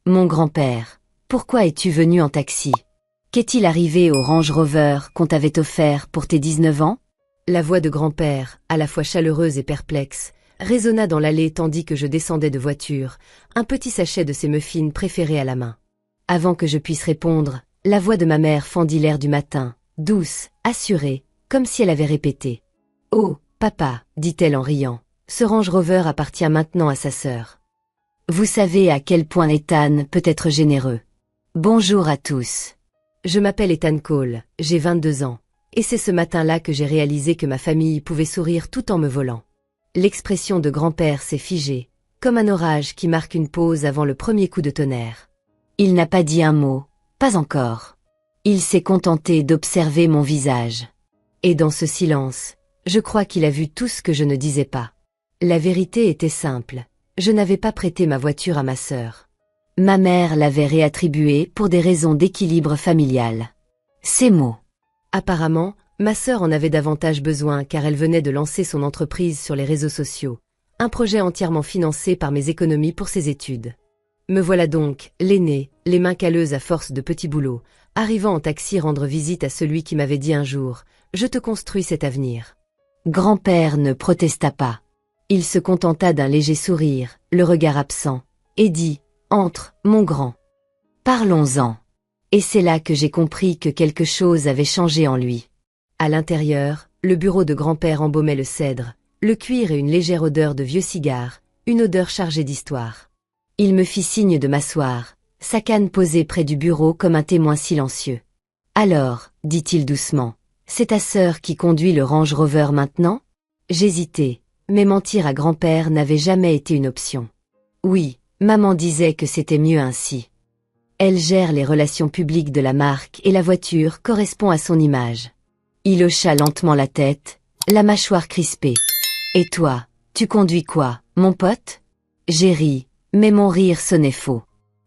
Mon grand-père, pourquoi es-tu venu en taxi? Qu'est-il arrivé au Range Rover qu'on t'avait offert pour tes 19 ans? La voix de grand-père, à la fois chaleureuse et perplexe, résonna dans l'allée tandis que je descendais de voiture, un petit sachet de ses muffins préférés à la main. Avant que je puisse répondre, la voix de ma mère fendit l'air du matin, douce, assurée, comme si elle avait répété. « Oh, papa, dit-elle en riant, ce Range Rover appartient maintenant à sa sœur. » Vous savez à quel point Ethan peut être généreux. Bonjour à tous. Je m'appelle Ethan Cole, j'ai 22 ans, et c'est ce matin-là que j'ai réalisé que ma famille pouvait sourire tout en me volant. L'expression de grand-père s'est figée, comme un orage qui marque une pause avant le premier coup de tonnerre. Il n'a pas dit un mot, pas encore. Il s'est contenté d'observer mon visage. Et dans ce silence, je crois qu'il a vu tout ce que je ne disais pas. La vérité était simple, je n'avais pas prêté ma voiture à ma sœur. Ma mère l'avait réattribuée pour des raisons d'équilibre familial. Ces mots. Apparemment, ma sœur en avait davantage besoin car elle venait de lancer son entreprise sur les réseaux sociaux, un projet entièrement financé par mes économies pour ses études. Me voilà donc, l'aînée, les mains calleuses à force de petits boulots, arrivant en taxi rendre visite à celui qui m'avait dit un jour « Je te construis cet avenir ». Grand-père ne protesta pas. Il se contenta d'un léger sourire, le regard absent, et dit « Entre, mon grand. Parlons-en ». Et c'est là que j'ai compris que quelque chose avait changé en lui. À l'intérieur, le bureau de grand-père embaumait le cèdre, le cuir et une légère odeur de vieux cigares, une odeur chargée d'histoire. Il me fit signe de m'asseoir, sa canne posée près du bureau comme un témoin silencieux. « Alors, dit-il doucement, c'est ta sœur qui conduit le Range Rover maintenant ?» J'hésitais, mais mentir à grand-père n'avait jamais été une option. Oui, maman disait que c'était mieux ainsi. Elle gère les relations publiques de la marque et la voiture correspond à son image. Il hocha lentement la tête, la mâchoire crispée. « Et toi, tu conduis quoi, mon pote ?» J'ai ri, mais mon rire sonnait faux.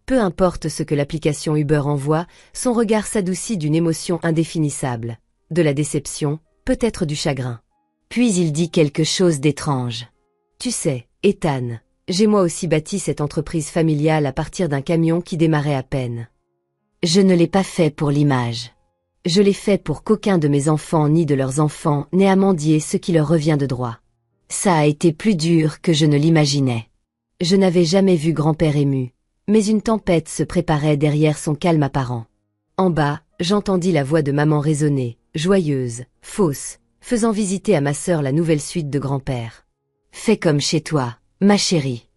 Peu importe ce que l'application Uber envoie, son regard s'adoucit d'une émotion indéfinissable. De la déception, peut-être du chagrin. Puis il dit quelque chose d'étrange. « Tu sais, Ethan, j'ai moi aussi bâti cette entreprise familiale à partir d'un camion qui démarrait à peine. Je ne l'ai pas fait pour l'image. Je l'ai fait pour qu'aucun de mes enfants ni de leurs enfants n'ait à mendier ce qui leur revient de droit. Ça a été plus dur que je ne l'imaginais. » Je n'avais jamais vu grand-père ému, mais une tempête se préparait derrière son calme apparent. En bas, j'entendis la voix de maman résonner, joyeuse, fausse, faisant visiter à ma sœur la nouvelle suite de grand-père. « Fais comme chez toi, ma chérie.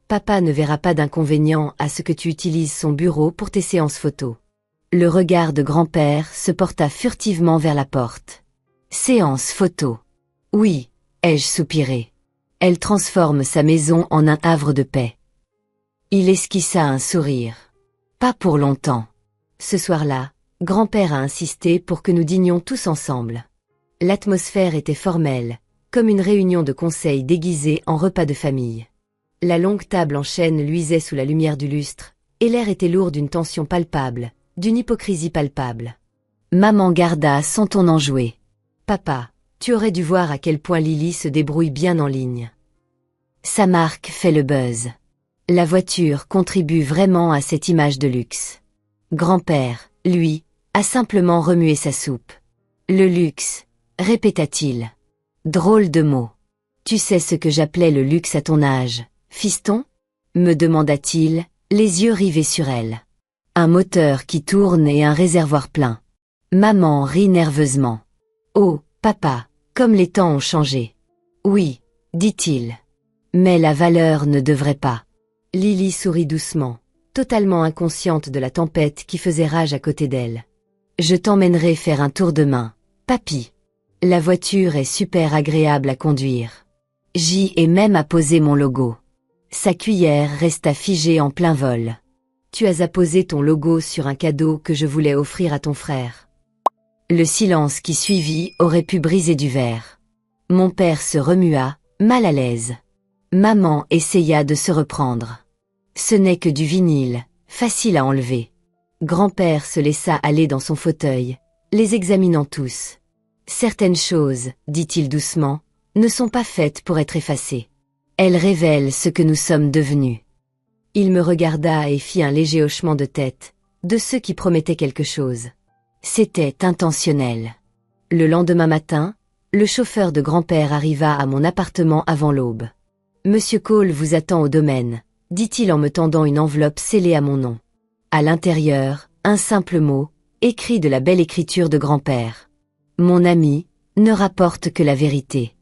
Papa ne verra pas d'inconvénient à ce que tu utilises son bureau pour tes séances photos. » Le regard de grand-père se porta furtivement vers la porte. « Séance photo. Oui, ai-je soupiré. Elle transforme sa maison en un havre de paix. » Il esquissa un sourire. Pas pour longtemps. Ce soir-là, grand-père a insisté pour que nous dînions tous ensemble. L'atmosphère était formelle, comme une réunion de conseil déguisée en repas de famille. La longue table en chêne luisait sous la lumière du lustre, et l'air était lourd d'une tension palpable, d'une hypocrisie palpable. Maman garda son ton enjoué. « Papa, tu aurais dû voir à quel point Lily se débrouille bien en ligne. » Sa marque fait le buzz. La voiture contribue vraiment à cette image de luxe. Grand-père, lui, a simplement remué sa soupe. Le luxe, répéta-t-il. Drôle de mot. Tu sais ce que j'appelais le luxe à ton âge, fiston? Me demanda-t-il, les yeux rivés sur elle. Un moteur qui tourne et un réservoir plein. Maman rit nerveusement. Oh, papa, comme les temps ont changé. Oui, dit-il. Mais la valeur ne devrait pas. Lily sourit doucement, totalement inconsciente de la tempête qui faisait rage à côté d'elle. Je t'emmènerai faire un tour demain, papy. La voiture est super agréable à conduire. J'y ai même apposé mon logo. Sa cuillère resta figée en plein vol. Tu as apposé ton logo sur un cadeau que je voulais offrir à ton frère. Le silence qui suivit aurait pu briser du verre. Mon père se remua, mal à l'aise. Maman essaya de se reprendre. Ce n'est que du vinyle, facile à enlever. Grand-père se laissa aller dans son fauteuil, les examinant tous. Certaines choses, dit-il doucement, ne sont pas faites pour être effacées. Elles révèlent ce que nous sommes devenus. Il me regarda et fit un léger hochement de tête, de ceux qui promettaient quelque chose. C'était intentionnel. Le lendemain matin, le chauffeur de grand-père arriva à mon appartement avant l'aube. « Monsieur Cole vous attend au domaine », dit-il en me tendant une enveloppe scellée à mon nom. À l'intérieur, un simple mot, écrit de la belle écriture de grand-père. « Mon ami, ne rapporte que la vérité.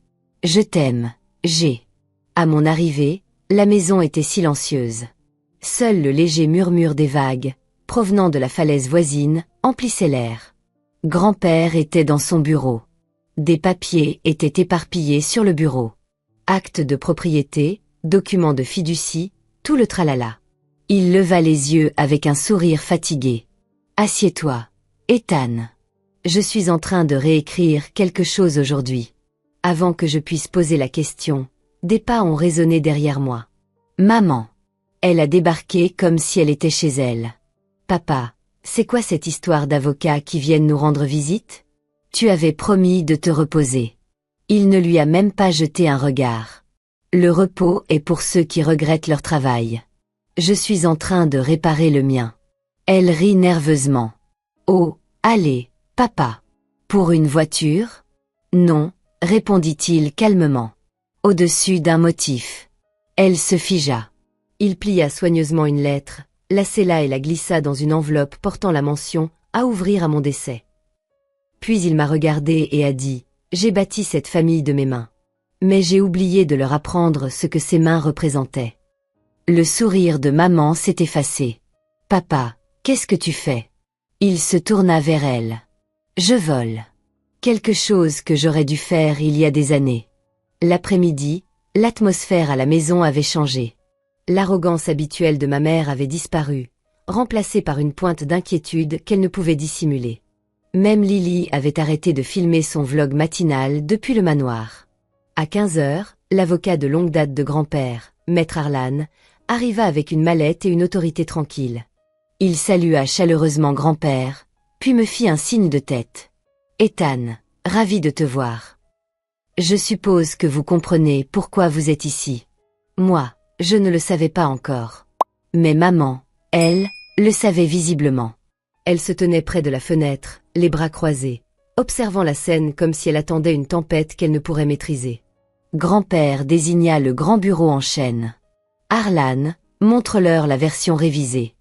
Je t'aime, G. » À mon arrivée, la maison était silencieuse. Seul le léger murmure des vagues, provenant de la falaise voisine, emplissait l'air. Grand-père était dans son bureau. Des papiers étaient éparpillés sur le bureau. Actes de propriété, documents de fiducie, tout le tralala. Il leva les yeux avec un sourire fatigué. « Assieds-toi, Ethan. Je suis en train de réécrire quelque chose aujourd'hui. » Avant que je puisse poser la question, des pas ont résonné derrière moi. Maman. Elle a débarqué comme si elle était chez elle. Papa, c'est quoi cette histoire d'avocats qui viennent nous rendre visite? Tu avais promis de te reposer. Il ne lui a même pas jeté un regard. Le repos est pour ceux qui regrettent leur travail. Je suis en train de réparer le mien. Elle rit nerveusement. Oh, allez, papa. Pour une voiture? Non, répondit-il calmement. Au-dessus d'un motif. Elle se figea. Il plia soigneusement une lettre, la scella et la glissa dans une enveloppe portant la mention « à ouvrir à mon décès ». Puis il m'a regardé et a dit « J'ai bâti cette famille de mes mains. Mais j'ai oublié de leur apprendre ce que ces mains représentaient. » Le sourire de maman s'est effacé. « Papa, qu'est-ce que tu fais ?» Il se tourna vers elle. « Je vole. Quelque chose que j'aurais dû faire il y a des années. » L'après-midi, l'atmosphère à la maison avait changé. L'arrogance habituelle de ma mère avait disparu, remplacée par une pointe d'inquiétude qu'elle ne pouvait dissimuler. Même Lily avait arrêté de filmer son vlog matinal depuis le manoir. À 15 heures, l'avocat de longue date de grand-père, Maître Harlan, arriva avec une mallette et une autorité tranquille. Il salua chaleureusement grand-père, puis me fit un signe de tête. « Ethan, ravi de te voir. Je suppose que vous comprenez pourquoi vous êtes ici. Moi, je ne le savais pas encore. Mais maman, elle, le savait visiblement. » Elle se tenait près de la fenêtre, les bras croisés, observant la scène comme si elle attendait une tempête qu'elle ne pourrait maîtriser. Grand-père désigna le grand bureau en chêne. « Harlan, montre-leur la version révisée. »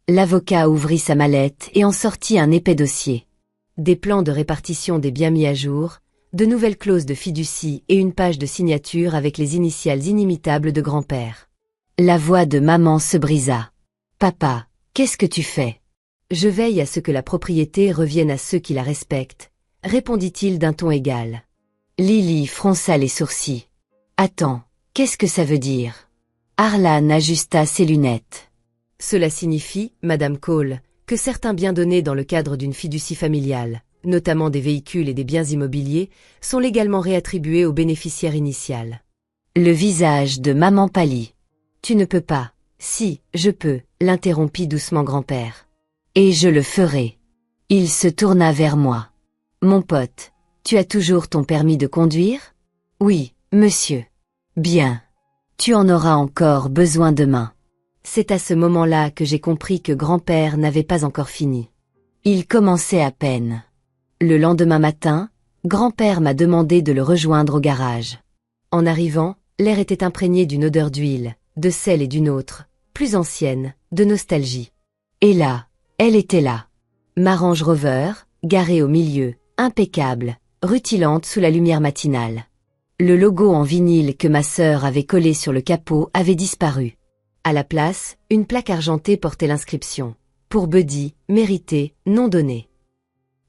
L'avocat ouvrit sa mallette et en sortit un épais dossier. Des plans de répartition des biens mis à jour, de nouvelles clauses de fiducie et une page de signature avec les initiales inimitables de grand-père. La voix de maman se brisa. « Papa, qu'est-ce que tu fais? » « Je veille à ce que la propriété revienne à ceux qui la respectent, » répondit-il d'un ton égal. Lily fronça les sourcils. « Attends, qu'est-ce que ça veut dire? » Harlan ajusta ses lunettes. « Cela signifie, Madame Cole, que certains biens donnés dans le cadre d'une fiducie familiale, notamment des véhicules et des biens immobiliers, sont légalement réattribués au bénéficiaire initial. » Le visage de maman pâlit. « Tu ne peux pas. »« Si, je peux, » l'interrompit doucement grand-père. « Et je le ferai. » Il se tourna vers moi. « Mon pote, tu as toujours ton permis de conduire? »« Oui, monsieur. »« Bien. Tu en auras encore besoin demain. » C'est à ce moment-là que j'ai compris que grand-père n'avait pas encore fini. Il commençait à peine. Le lendemain matin, grand-père m'a demandé de le rejoindre au garage. En arrivant, l'air était imprégné d'une odeur d'huile, de sel et d'une autre, plus ancienne, de nostalgie. Et là, elle était là. Ma Range Rover, garée au milieu, impeccable, rutilante sous la lumière matinale. Le logo en vinyle que ma sœur avait collé sur le capot avait disparu. À la place, une plaque argentée portait l'inscription « Pour Buddy, mérité, non donné ».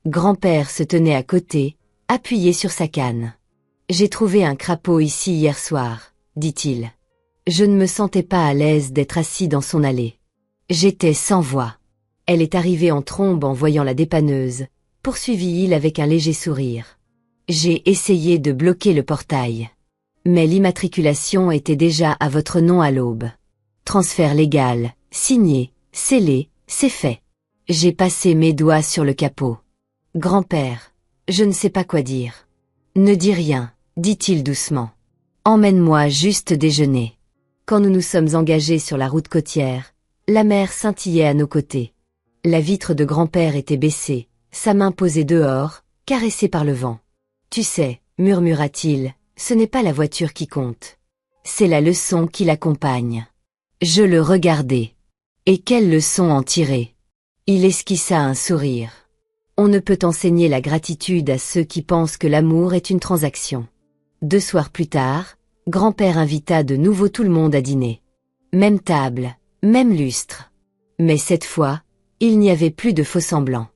Grand-père se tenait à côté, appuyé sur sa canne. « J'ai trouvé un crapaud ici hier soir, » dit-il. Je ne me sentais pas à l'aise d'être assis dans son allée. J'étais sans voix. Elle est arrivée en trombe en voyant la dépanneuse, poursuivit-il avec un léger sourire. J'ai essayé de bloquer le portail. Mais l'immatriculation était déjà à votre nom à l'aube. Transfert légal, signé, scellé, c'est fait. J'ai passé mes doigts sur le capot. Grand-père, je ne sais pas quoi dire. Ne dis rien, dit-il doucement. Emmène-moi juste déjeuner. Quand nous nous sommes engagés sur la route côtière, la mer scintillait à nos côtés. La vitre de grand-père était baissée, sa main posée dehors, caressée par le vent. « Tu sais, murmura-t-il, ce n'est pas la voiture qui compte. C'est la leçon qui l'accompagne. » Je le regardai. Et quelle leçon en tirer? Il esquissa un sourire. On ne peut enseigner la gratitude à ceux qui pensent que l'amour est une transaction. 2 soirs plus tard, grand-père invita de nouveau tout le monde à dîner. Même table, même lustre. Mais cette fois, il n'y avait plus de faux-semblants.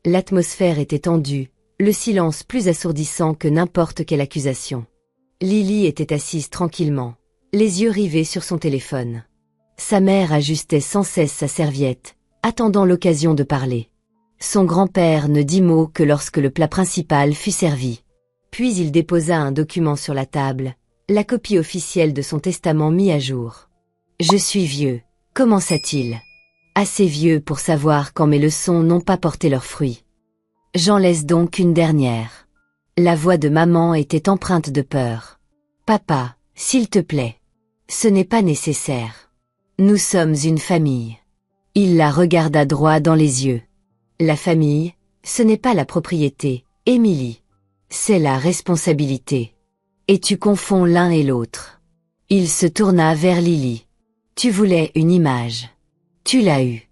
L'atmosphère était tendue, le silence plus assourdissant que n'importe quelle accusation. Lily était assise tranquillement, les yeux rivés sur son téléphone. Sa mère ajustait sans cesse sa serviette, attendant l'occasion de parler. Son grand-père ne dit mot que lorsque le plat principal fut servi. Puis il déposa un document sur la table, la copie officielle de son testament mis à jour. « Je suis vieux », commença-t-il. « Assez vieux pour savoir quand mes leçons n'ont pas porté leurs fruits. J'en laisse donc une dernière. » La voix de maman était empreinte de peur. « Papa, s'il te plaît. Ce n'est pas nécessaire. Nous sommes une famille. » Il la regarda droit dans les yeux. « La famille, ce n'est pas la propriété, Émilie. C'est la responsabilité. Et tu confonds l'un et l'autre. » Il se tourna vers Lily. « Tu voulais une image. Tu l'as eue.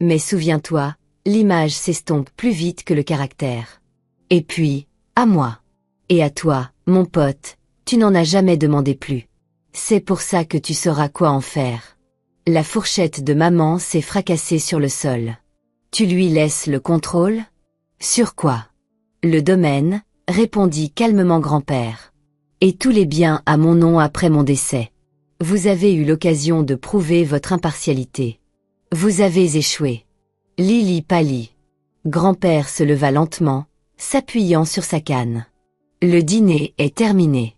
Mais souviens-toi, l'image s'estompe plus vite que le caractère. Et puis, à moi. Et à toi, mon pote, tu n'en as jamais demandé plus. C'est pour ça que tu sauras quoi en faire. » La fourchette de maman s'est fracassée sur le sol. « Tu lui laisses le contrôle? Sur quoi? » « Le domaine, répondit calmement grand-père. Et tous les biens à mon nom après mon décès. Vous avez eu l'occasion de prouver votre impartialité. Vous avez échoué. » Lily pâlit. Grand-père se leva lentement, s'appuyant sur sa canne. « Le dîner est terminé.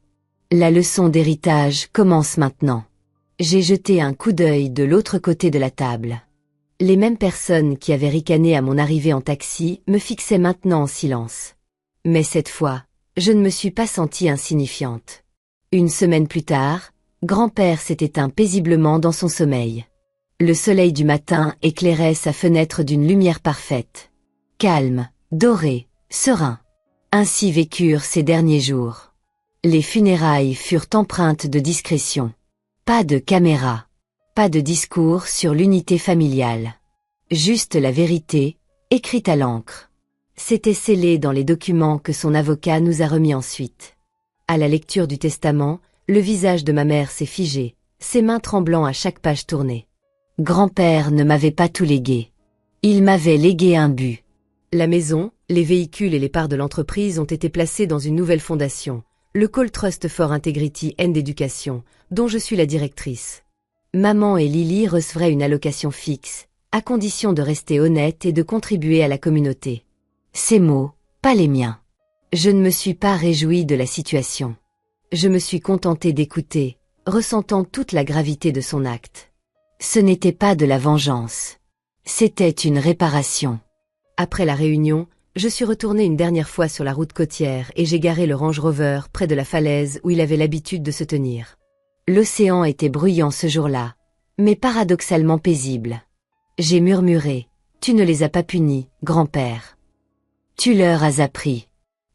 La leçon d'héritage commence maintenant. » J'ai jeté un coup d'œil de l'autre côté de la table. Les mêmes personnes qui avaient ricané à mon arrivée en taxi me fixaient maintenant en silence. Mais cette fois, je ne me suis pas sentie insignifiante. Une semaine plus tard, grand-père s'est éteint paisiblement dans son sommeil. Le soleil du matin éclairait sa fenêtre d'une lumière parfaite. Calme, doré, serein. Ainsi vécurent ces derniers jours. Les funérailles furent empreintes de discrétion. Pas de caméra. Pas de discours sur l'unité familiale. Juste la vérité, écrite à l'encre. C'était scellé dans les documents que son avocat nous a remis ensuite. À la lecture du testament, le visage de ma mère s'est figé, ses mains tremblant à chaque page tournée. Grand-père ne m'avait pas tout légué. Il m'avait légué un but. La maison, les véhicules et les parts de l'entreprise ont été placés dans une nouvelle fondation, le Call Trust for Integrity and Education, dont je suis la directrice. Maman et Lily recevraient une allocation fixe, à condition de rester honnête et de contribuer à la communauté. Ces mots, pas les miens. Je ne me suis pas réjouie de la situation. Je me suis contentée d'écouter, ressentant toute la gravité de son acte. Ce n'était pas de la vengeance. C'était une réparation. Après la réunion, je suis retournée une dernière fois sur la route côtière et j'ai garé le Range Rover près de la falaise où il avait l'habitude de se tenir. L'océan était bruyant ce jour-là, mais paradoxalement paisible. J'ai murmuré, « Tu ne les as pas punis, grand-père. Tu leur as appris. »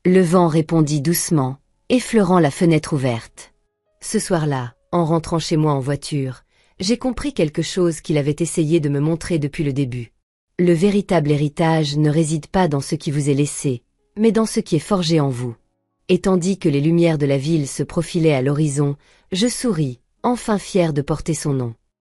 Le vent répondit doucement, effleurant la fenêtre ouverte. Ce soir-là, en rentrant chez moi en voiture, j'ai compris quelque chose qu'il avait essayé de me montrer depuis le début. Le véritable héritage ne réside pas dans ce qui vous est laissé, mais dans ce qui est forgé en vous. Et tandis que les lumières de la ville se profilaient à l'horizon, je souris, enfin fière de porter son nom.